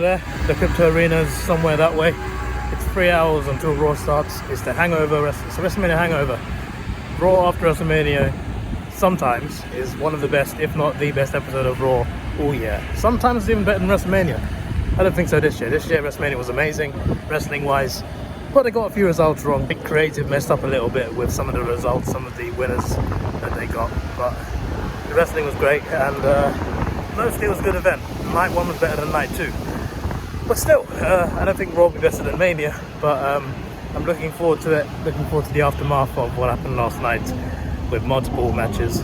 there. The crypto arena is somewhere that way. It's 3 hours until Raw starts. It's the hangover. It's the WrestleMania hangover. Raw after WrestleMania sometimes is one of the best, if not the best episode of Raw all year. Sometimes it's even better than WrestleMania. I don't think so this year. This year WrestleMania was amazing, wrestling wise, but they got a few results wrong. Big Creative messed up a little bit with some of the results, some of the winners that they got, but the wrestling was great, and mostly it was a good event. Night 1 was better than night 2, but still, I don't think Raw will be better than Mania, but I'm looking forward to it, looking forward to the aftermath of what happened last night with multiple matches.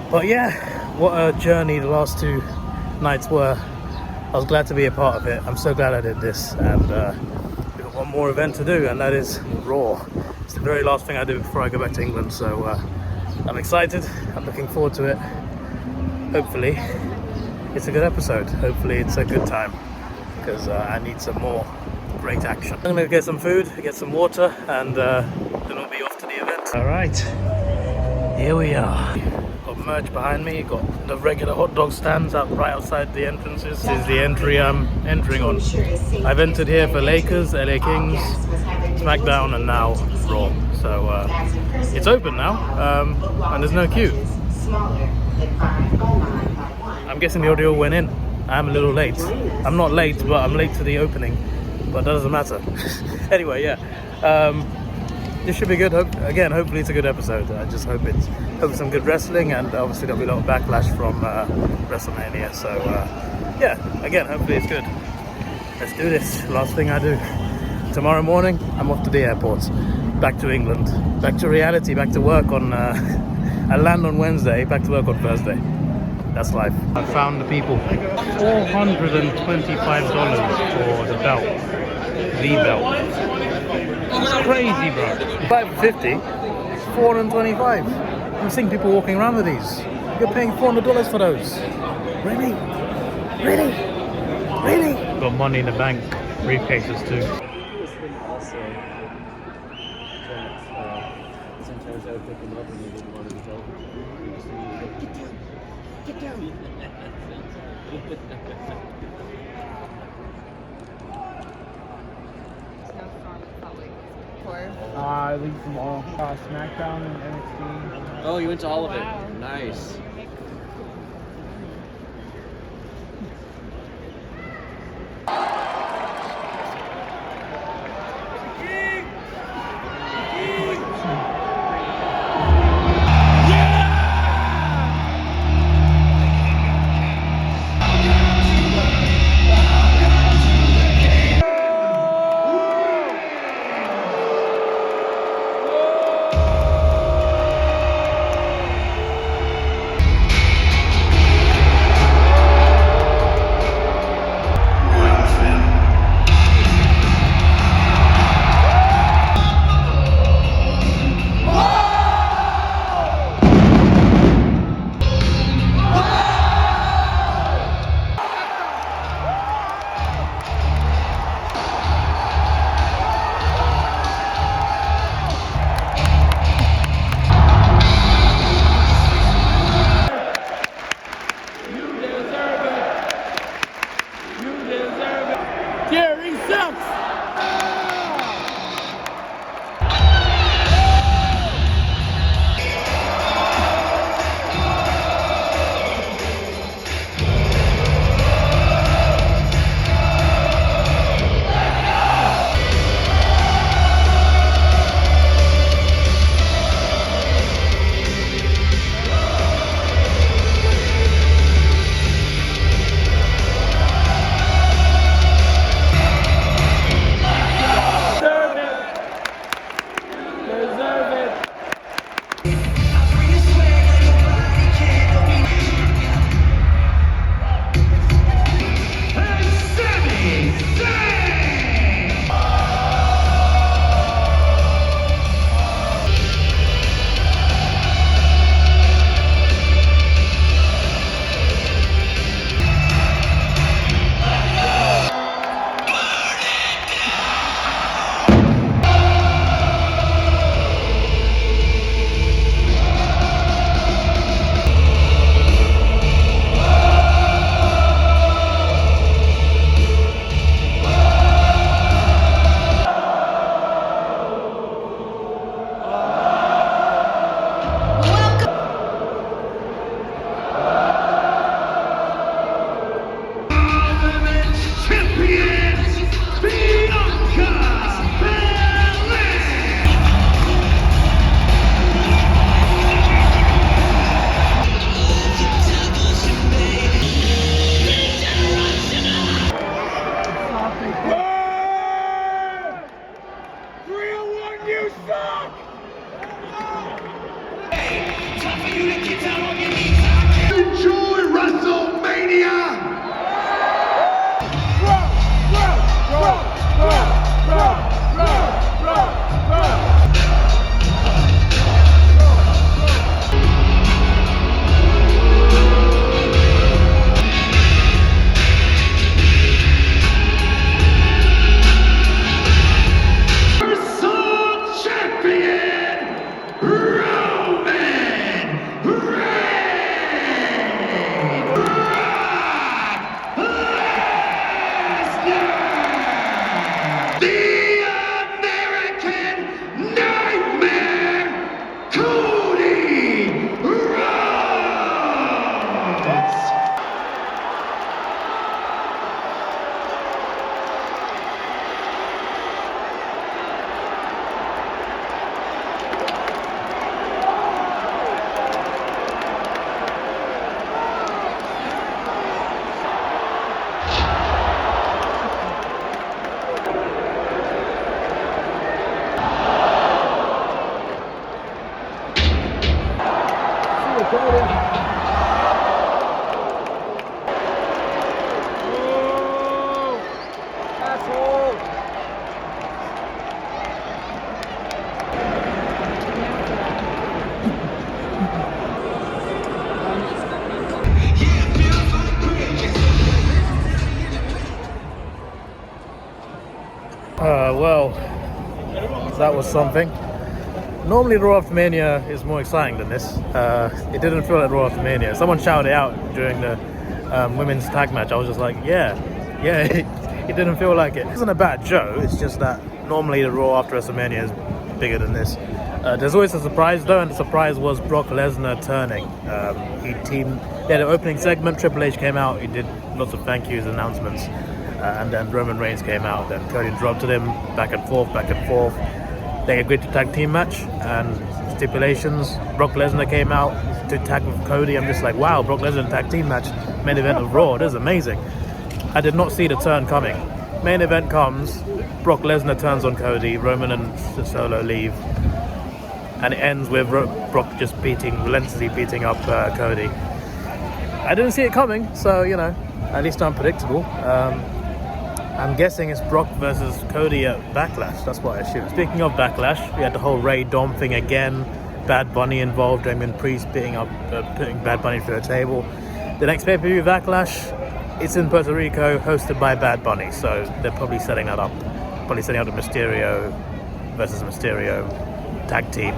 But yeah, what a journey the last 2 nights were. I was glad to be a part of it. I'm so glad I did this, and we've got one more event to do, and that is Raw. It's the very last thing I do before I go back to England, so I'm excited. I'm looking forward to it. Hopefully it's a good episode. Hopefully it's a good time, because I need some more great action. I'm gonna get some food, get some water, and then we'll be off to the event. All right, here we are. Got merch behind me. Got the regular hot dog stands out right outside the entrances. This is the entry I'm entering on. I've entered here for Lakers, LA Kings, SmackDown, and now Raw. So it's open now, and there's no queue. I'm guessing the audio went in. I'm a little late. I'm not late, but I'm late to the opening. But that doesn't matter. Anyway, yeah. This should be good. Again, hopefully it's a good episode. I just hope it's some good wrestling, and obviously there'll be a lot of backlash from WrestleMania. So yeah, again, hopefully it's good. Let's do this. Last thing I do. Tomorrow morning, I'm off to the airport, back to England, back to reality, back to work on. I land on Wednesday, back to work on Thursday. That's life. I found the people. $425 for the belt. The belt. It's crazy, bro. 550, 425. I'm seeing people walking around with these. You're paying $400 for those. Really? Really? Really? Got money in the bank, briefcases too. Get down. I leaked them all. SmackDown and NXT. Oh, you went to all of it. Nice. Well, that was something. Normally Raw After Mania is more exciting than this. It didn't feel like Raw After Mania. Someone shouted it out during the women's tag match. I was just like, yeah, it didn't feel like it. It wasn't about Joe, it's just that normally the Raw after WrestleMania is bigger than this. There's always a surprise though, and the surprise was Brock Lesnar turning. They had an opening segment, Triple H came out, he did lots of thank yous, announcements, and then Roman Reigns came out, then Cody interrupted him, back and forth. They agreed to tag team match and stipulations. Brock Lesnar came out to tag with Cody. I'm just like, wow, Brock Lesnar tag team match, main event of Raw, this is amazing. I did not see the turn coming. Main event comes, Brock Lesnar turns on Cody, Roman and Solo leave, and it ends with Brock just relentlessly beating up Cody. I didn't see it coming, so you know, at least unpredictable. I'm guessing it's Brock versus Cody at Backlash. That's what I assume. Speaking of Backlash, we had the whole Ray Dom thing again. Bad Bunny involved. Damien Priest putting Bad Bunny through a table. The next pay-per-view, Backlash, it's in Puerto Rico, hosted by Bad Bunny. So they're probably setting that up. Probably setting up the Mysterio versus Mysterio tag team.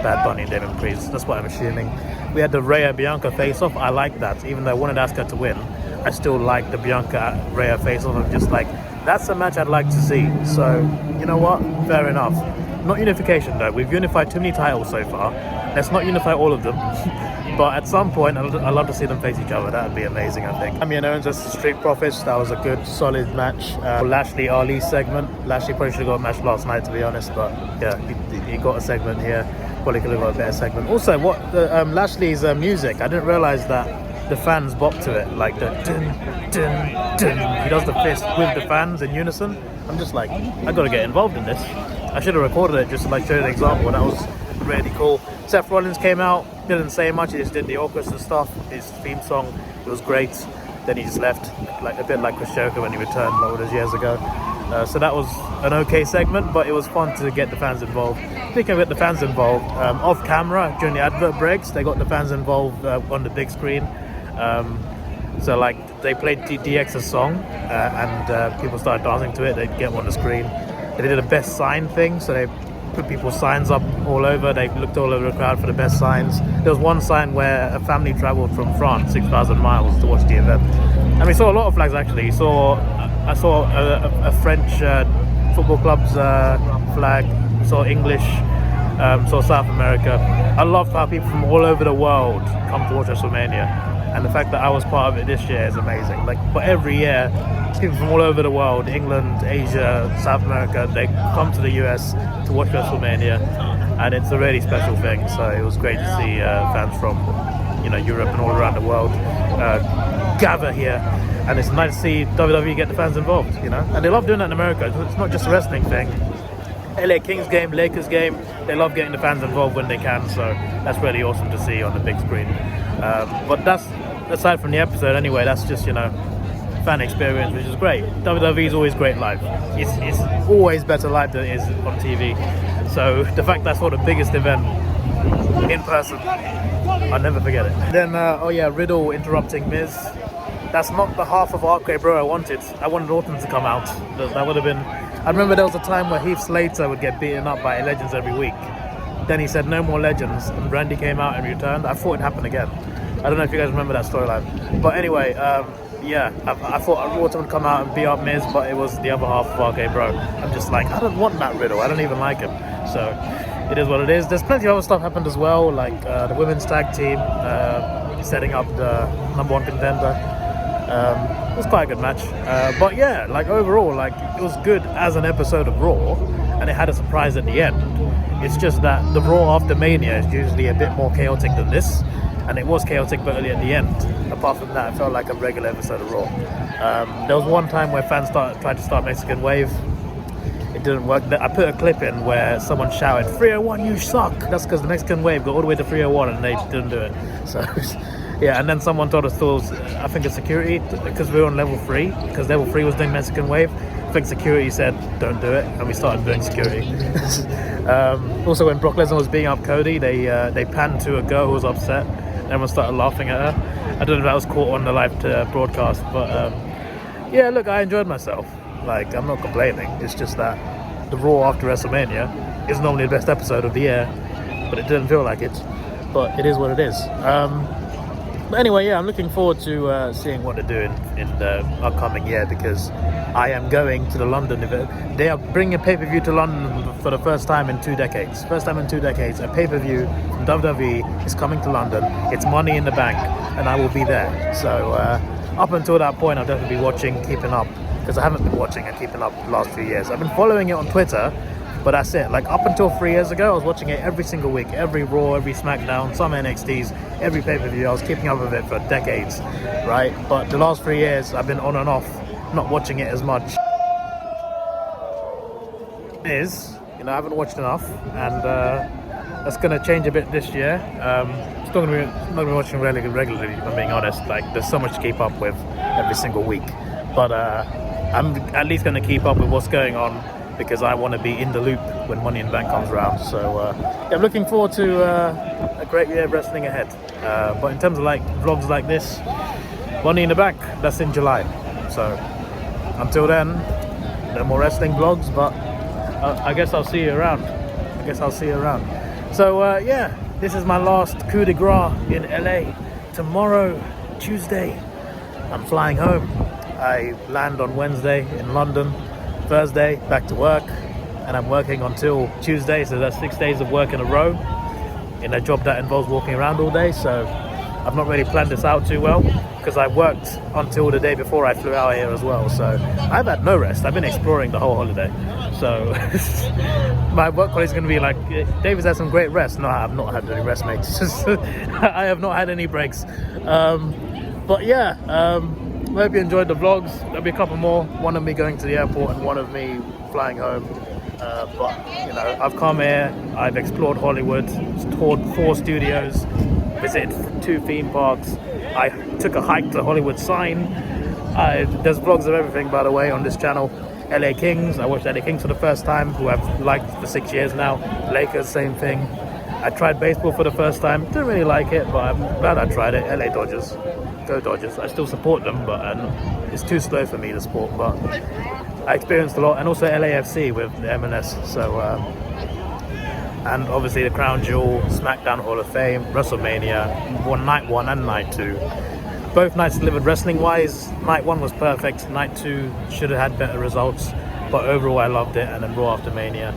Bad Bunny and Damien Priest. That's what I'm assuming. We had the Rhea Bianca face-off. I like that. Even though I wanted Asuka to win, I still like the Bianca Rhea face-off. I'm just like, that's a match I'd like to see. So, you know what? Fair enough. Not unification though. We've unified too many titles so far. Let's not unify all of them. But at some point, I'd love to see them face each other. That would be amazing, I think. Cammy Owens versus Street Profits. That was a good, solid match. Lashley Ali segment. Lashley probably should have got a match last night, to be honest. But yeah, he got a segment here. Probably could have got a better segment. Also, Lashley's music. I didn't realize that the fans bop to it, like the dun, dun, dun. He does the fist with the fans in unison. I'm just like, I gotta get involved in this. I should have recorded it just to like show you an example. That was really cool. Seth Rollins came out, didn't say much, he just did the orchestra stuff, his theme song, it was great. Then he just left, like a bit like Chris Jericho when he returned all those years ago. So that was an okay segment, but it was fun to get the fans involved. Speaking of getting the fans involved, off camera during the advert breaks, they got the fans involved on the big screen. So like they played DX's song and people started dancing to it. They'd get them on the screen. They did a best sign thing, so they put people's signs up all over. They looked all over the crowd for the best signs. There was one sign where a family traveled from France 6,000 miles to watch the event, and we saw a lot of flags actually. I saw a French football club's flag. We saw English. Saw South America. I love how people from all over the world come to watch WrestleMania. And the fact that I was part of it this year is amazing. Like, but every year, people from all over the world, England, Asia, South America, they come to the US to watch WrestleMania, and it's a really special thing. So it was great to see fans from, Europe and all around the world gather here, and it's nice to see WWE get the fans involved, And they love doing that in America. It's not just a wrestling thing. LA Kings game, Lakers game, they love getting the fans involved when they can, so that's really awesome to see on the big screen. But that's, aside from the episode anyway, that's just, fan experience, which is great. WWE is always great live. It's always better live than it is on TV. So the fact that I saw the biggest event in person, I'll never forget it. Then, Riddle interrupting Miz. That's not the half of RK Bro I wanted. I wanted Orton to come out. That would have been... I remember there was a time where Heath Slater would get beaten up by legends every week. Then he said no more legends, and Randy came out and returned. I thought it'd happen again. I don't know if you guys remember that storyline. But anyway, I thought Orton would come out and beat up Miz, but it was the other half of RK Bro. I'm just like, I don't want Matt Riddle. I don't even like him. So it is what it is. There's plenty of other stuff happened as well, like the women's tag team setting up the #1 contender. It was quite a good match, but yeah, like overall, like it was good as an episode of Raw, and it had a surprise at the end. It's just that the Raw after Mania is usually a bit more chaotic than this, and it was chaotic but only at the end. Apart from that, it felt like a regular episode of Raw. There was one time where fans tried to start Mexican Wave. It didn't work. I put a clip in where someone shouted, 301, you suck! That's because the Mexican Wave got all the way to 301 and they didn't do it. So yeah, and then someone told us it was, I think it's security, because we were on level 3, because level 3 was doing Mexican Wave. I think security said, don't do it, and we started doing security. Also, when Brock Lesnar was beating up Cody, they panned to a girl who was upset, and everyone started laughing at her. I don't know if that was caught on the live broadcast, but yeah, look, I enjoyed myself. Like, I'm not complaining. It's just that the Raw after WrestleMania is normally the best episode of the year, but it didn't feel like it. But it is what it is. But anyway, yeah, I'm looking forward to seeing what they're doing in the upcoming year, because I am going to the London event. They are bringing a pay-per-view to London for the first time in 2 decades. First time in 2 decades, a pay-per-view from WWE is coming to London. It's Money in the Bank, and I will be there. So up until that point, I'll definitely be watching, keeping up, because I haven't been watching and keeping up the last few years. I've been following it on Twitter, but that's it. Like, up until 3 years ago, I was watching it every single week, every Raw, every SmackDown, some NXTs, every pay-per-view. I was keeping up with it for decades, right? But the last 3 years, I've been on and off, not watching it as much. I haven't watched enough, and that's going to change a bit this year. Still going to be not be watching regularly, if I'm being honest. Like, there's so much to keep up with every single week, but I'm at least going to keep up with what's going on, because I want to be in the loop when Money in the Bank comes around. So yeah, I'm looking forward to a great year of wrestling ahead. But in terms of like vlogs like this, Money in the Bank, that's in July. So until then, no more wrestling vlogs, but I guess I'll see you around. So yeah, this is my last coup de grace in LA. Tomorrow, Tuesday, I'm flying home. I land on Wednesday in London. Thursday, back to work, and I'm working until Tuesday, so that's 6 days of work in a row in a job that involves walking around all day. So I've not really planned this out too well, because I worked until the day before I flew out here as well. So I've had no rest. I've been exploring the whole holiday. So my work colleagues are going to be like, David's had some great rest. No, I have not had any rest, mate. I have not had any breaks. But yeah, I hope you enjoyed the vlogs. There'll be a couple more, one of me going to the airport and one of me flying home. But you know, I've come here, I've explored Hollywood, toured 4 studios, visited 2 theme parks. I took a hike to the Hollywood sign. There's vlogs of everything, by the way, on this channel. LA Kings, I watched LA Kings for the first time, who I've liked for 6 years now. Lakers, same thing. I tried baseball for the first time, didn't really like it, but I'm glad I tried it. LA Dodgers. Go Dodgers. I still support them, but it's too slow for me to support. But I experienced a lot, and also LAFC with the MLS. So and obviously the Crown Jewel, SmackDown Hall of Fame, WrestleMania, night 1 and night 2. Both nights delivered wrestling wise. Night 1 was perfect. Night 2 should have had better results, but overall I loved it. And then Raw after Mania,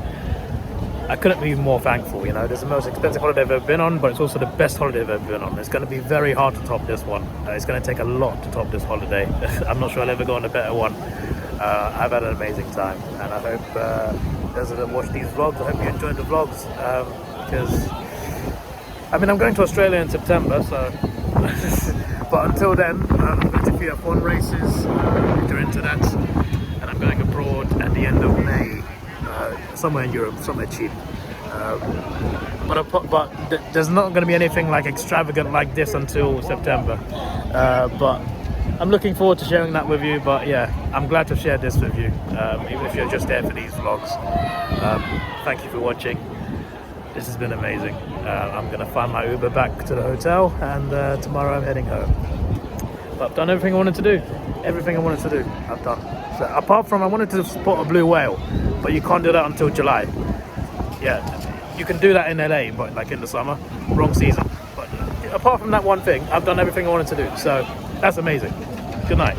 I couldn't be more thankful. You know, this is the most expensive holiday I've ever been on, but it's also the best holiday I've ever been on. It's going to be very hard to top this one. It's going to take a lot to top this holiday. I'm not sure I'll ever go on a better one. I've had an amazing time, and I hope those that watch these vlogs, I hope you enjoyed the vlogs, because I mean, I'm going to Australia in September, so but until then, I'm going to a few F1 races, if you're into that, and I'm going abroad at the end of May. Somewhere in Europe, somewhere cheap. But there's not going to be anything like extravagant like this until September. But I'm looking forward to sharing that with you. But yeah, I'm glad to share this with you, even if you're just there for these vlogs. Thank you for watching. This has been amazing. I'm going to find my Uber back to the hotel, and tomorrow I'm heading home. But I've done everything I wanted to do. Everything I wanted to do, I've done. So apart from I wanted to spot a blue whale, but you can't do that until July. Yeah, you can do that in LA, but like in the summer, wrong season. But apart from that one thing, I've done everything I wanted to do. So that's amazing. Good night.